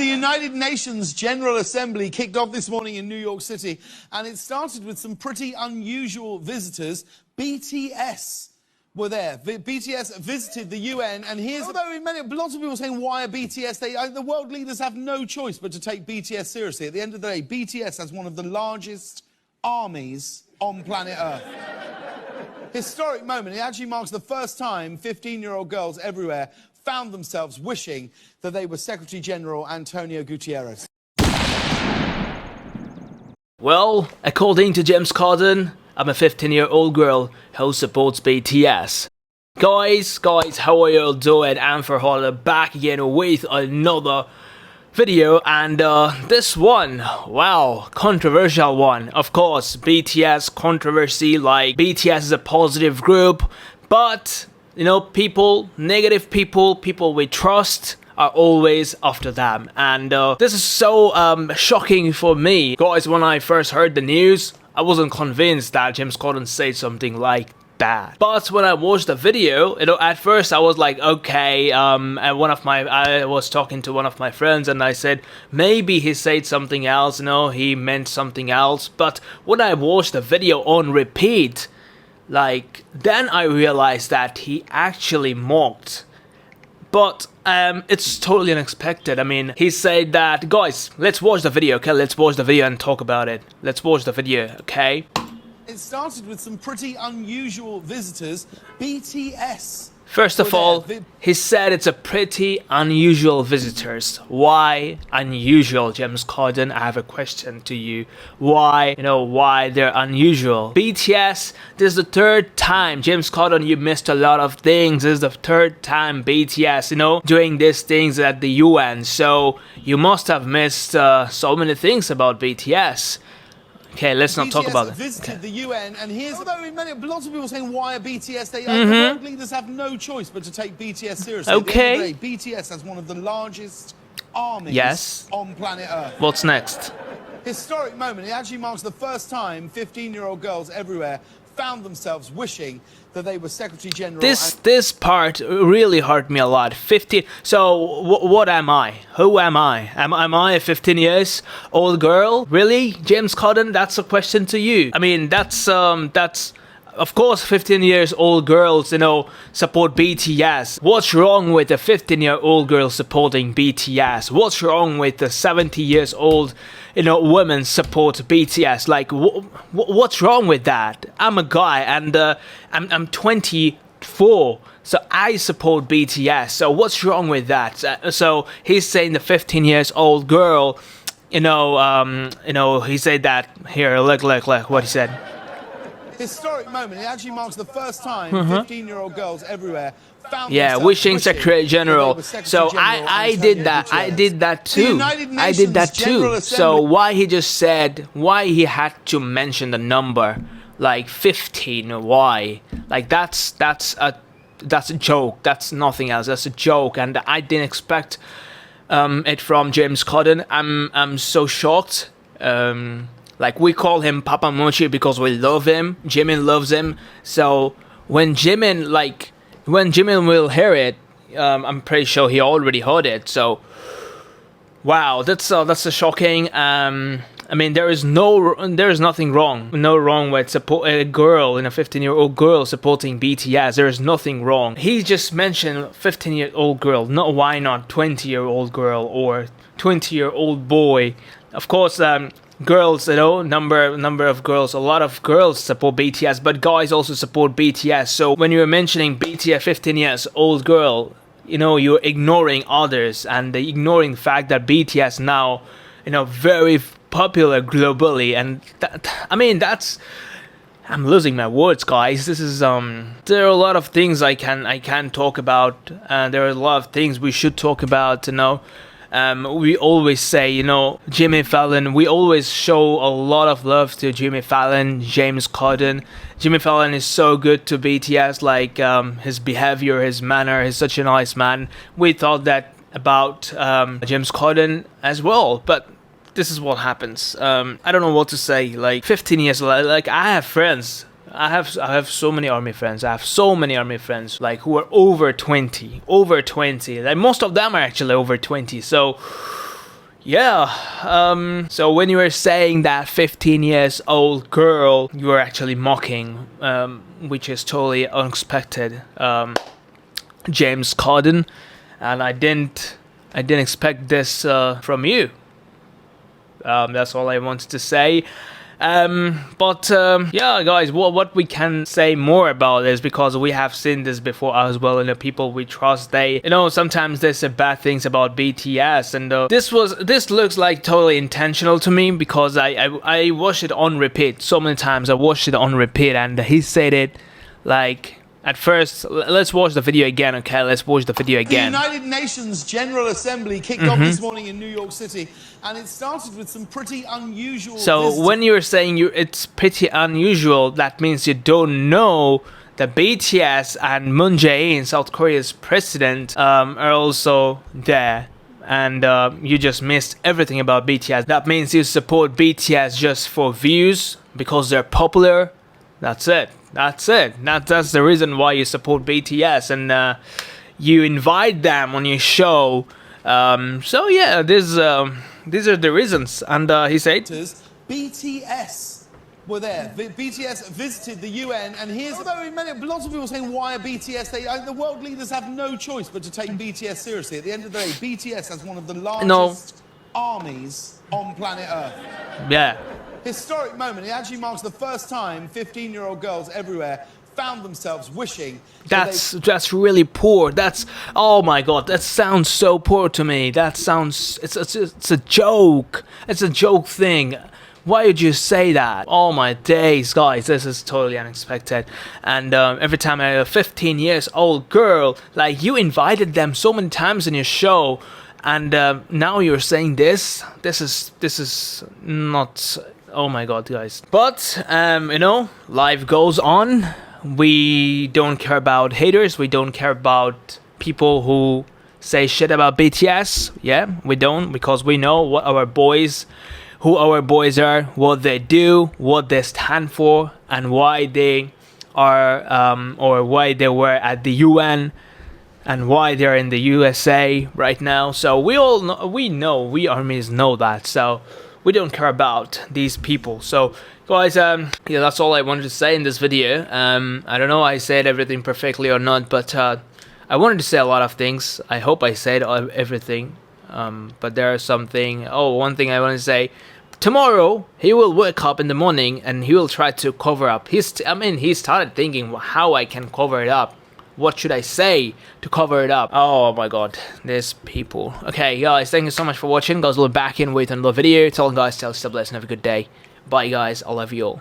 The United Nations General Assembly kicked off this morning in New York City, and it started with some pretty unusual visitors. BTS were there. BTS visited the UN, and here's... Although lots of people are saying, why are BTS? The world leaders have no choice but to take BTS seriously. At the end of the day, BTS has one of the largest armies on planet Earth. Historic moment. It actually marks the first time 15-year-old girls everywhere found themselves wishing that they were Secretary General Antonio Guterres. Well, according to James Corden, I'm a 15-year-old girl who supports BTS. Guys, how are you all doing? I'm Farhala back again with another video, and this one, wow, controversial one. Of course, BTS controversy, like BTS is a positive group, but you know, people, negative people we trust are always after them, and this is so shocking for me. Guys, when I first heard the news, I wasn't convinced that James Corden said something like that. But when I watched the video, you know, at first I was like, okay, and I was talking to one of my friends, and I said, maybe he said something else, you know, he meant something else. But when I watched the video on repeat, like, then I realized that he actually mocked. But it's totally unexpected. I mean, he said that, guys, let's watch the video, okay? Let's watch the video and talk about it. Let's watch the video, okay? It started with some pretty unusual visitors. BTS. First of all, he said it's a pretty unusual visitors. Why unusual, James Corden? I have a question to you. Why, why they're unusual? BTS, this is the third time. James Corden, you missed a lot of things. This is the third time BTS, doing these things at the UN. So you must have missed so many things about BTS. Okay, let's not talk about it. Visited the UN, and here's... Although lots of people are saying, why are BTS? The world leaders have no choice but to take BTS seriously. Okay. At the end of the day, BTS has one of the largest armies on planet Earth. What's next? Historic moment. It actually marks the first time 15-year-old girls everywhere found themselves wishing that they were Secretary General. This part really hurt me a lot. 15. So what am I? Who am I? Am I a 15 years old girl? Really, James Corden? That's a question to you. I mean, that's of course 15 years old girls, support BTS. What's wrong with a 15-year-old girl supporting BTS? What's wrong with the 70 years old women support BTS? Like, what's wrong with that? I'm a guy, and I'm 24, so I support BTS. So what's wrong with that? So he's saying the 15 years old girl, he said that here. Look what he said. Historic moment. It actually marks the first time 15-year-old girls everywhere found wishing Secretary General. So I did that. I did that too. I did that too. So why he just said, why he had to mention the number like 15? Why? Like that's a joke. That's nothing else. That's a joke, and I didn't expect it from James Corden. I'm so shocked. Like, we call him Papa Mochi because we love him. Jimin loves him. So when Jimin will hear it, I'm pretty sure he already heard it. So wow, that's a shocking. I mean, there is nothing wrong. No wrong with support a girl, a 15-year-old girl supporting BTS. There is nothing wrong. He just mentioned 15-year-old girl. No, why not 20-year-old girl or 20-year-old boy? Of course, girls, number of girls, a lot of girls support BTS, but guys also support BTS. So when you're mentioning BTS 15 years old girl, you're ignoring others and ignoring the fact that BTS now, very popular globally. And I'm losing my words, guys. This is there are a lot of things I can talk about, and there are a lot of things we should talk about. We always say, Jimmy Fallon, we always show a lot of love to Jimmy Fallon, James Corden. Jimmy Fallon is so good to BTS, like his behavior, his manner, he's such a nice man. We thought that about James Corden as well, but this is what happens. I don't know what to say, like 15 years, like I have friends. I have so many army friends. I have so many army friends like who are over 20. Like most of them are actually over 20. So Yeah, so when you were saying that 15 years old girl, you were actually mocking, which is totally unexpected, James Corden, and I didn't expect this from you. That's all I wanted to say. Yeah, guys, what we can say more about this, because we have seen this before as well, and the people we trust, they, sometimes there's bad things about BTS, and this looks like totally intentional to me, because I watched it on repeat so many times. I watched it on repeat, and he said it like. At first, let's watch the video again, okay? Let's watch the video again. The United Nations General Assembly kicked off this morning in New York City, and it started with some pretty unusual... So when you're saying it's pretty unusual, that means you don't know that BTS and Moon Jae-in, South Korea's president, are also there. And you just missed everything about BTS. That means you support BTS just for views, because they're popular. That's it. That's the reason why you support BTS, and you invite them on your show. So yeah, these are the reasons. And he said, BTS were there. BTS visited the UN, and here's... Although lots of people are saying, why are BTS? The world leaders have no choice but to take BTS seriously. At the end of the day, BTS has one of the largest armies on planet Earth. Yeah. Historic moment. It actually marks the first time 15-year-old girls everywhere found themselves wishing... That's really poor. Oh my god, that sounds so poor to me. That sounds... It's a joke. It's a joke thing. Why would you say that? Oh my days, guys, this is totally unexpected. And every time a 15 years old girl, like, you invited them so many times in your show, and now you're saying this is not... Oh my god, guys. But, life goes on. We don't care about haters. We don't care about people who say shit about BTS. Yeah, we don't, because we know who our boys are, what they do, what they stand for, and why they are, or why they were at the UN, and why they're in the USA right now. So we armies know that. So we don't care about these people. So guys, yeah, that's all I wanted to say in this video. I don't know I said everything perfectly or not, but I wanted to say a lot of things. I hope I said everything. But there are one thing I want to say. Tomorrow he will wake up in the morning and he will try to cover up. He started thinking how I can cover it up. What should I say to cover it up? Oh my god, there's people. Okay, guys, thank you so much for watching. Guys, we'll be back in with another video. Tell guys, stay blessed and have a good day. Bye, guys. I love you all.